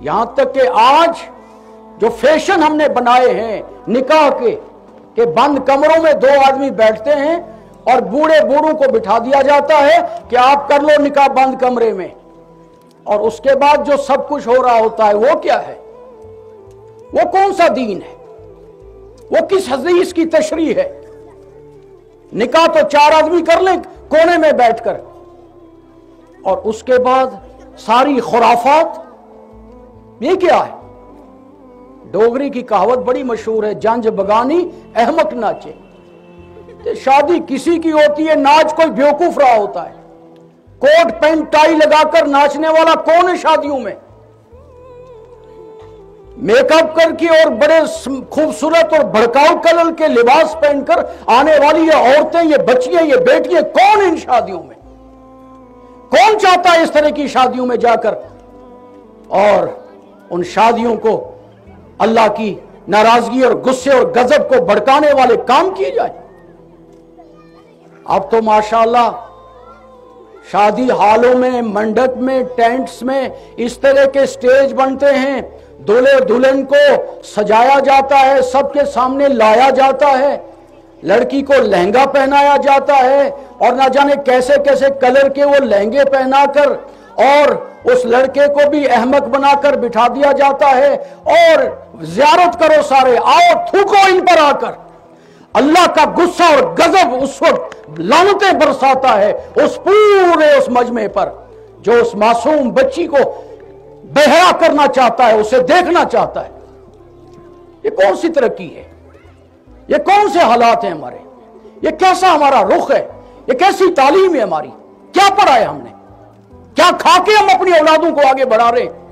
यहां तक कि आज जो फैशन हमने बनाए हैं निकाह के, कि बंद कमरों में 2 आदमी बैठते हैं और बूढ़े बूढ़ों को बिठा दिया जाता है कि आप कर लो निकाह बंद कमरे में, और उसके बाद जो सब कुछ हो रहा होता है वो क्या है? वो कौन सा दीन है? वो किस हदीस की तशरीह है? निकाह तो 4 आदमी कर लें कोने में बैठकर, और उसके बाद सारी खुराफात। ये क्या है? डोगरी की कहावत बड़ी मशहूर है, जंज बगानी अहमक नाचे। तो शादी किसी की होती है, नाच कोई बेवकूफ रहा होता है। कोट पैंट टाई लगाकर नाचने वाला कौन है शादियों में? मेकअप करके और बड़े खूबसूरत और भड़काऊ कलर के लिबास पहनकर आने वाली ये औरतें, ये बच्चियां, ये बेटियां कौन इन शादियों में? कौन चाहता है इस तरह की शादियों में जाकर और उन शादियों को अल्लाह की नाराजगी और गुस्से और गजब को भड़काने वाले काम किए जाए? अब तो माशाअल्लाह शादी हालों में, मंडप में, टेंट्स में इस तरह के स्टेज बनते हैं, दूल्हे दुल्हन को सजाया जाता है, सबके सामने लाया जाता है, लड़की को लहंगा पहनाया जाता है और ना जाने कैसे कैसे कलर के वो लहंगे पहनाकर और उस लड़के को भी अहमक बनाकर बिठा दिया जाता है, और ज़ियारत करो सारे, आओ थूको इन पर आकर। अल्लाह का गुस्सा और गजब उस वक्त लानतें बरसाता है उस पूरे उस मजमे पर जो उस मासूम बच्ची को बहरा करना चाहता है, उसे देखना चाहता है। ये कौन सी तरक्की है? ये कौन से हालात हैं हमारे? ये कैसा हमारा रुख है? ये कैसी तालीम है हमारी? क्या पढ़ा है हमने? क्या खा के हम अपनी औलादों को आगे बढ़ा रहे हैं?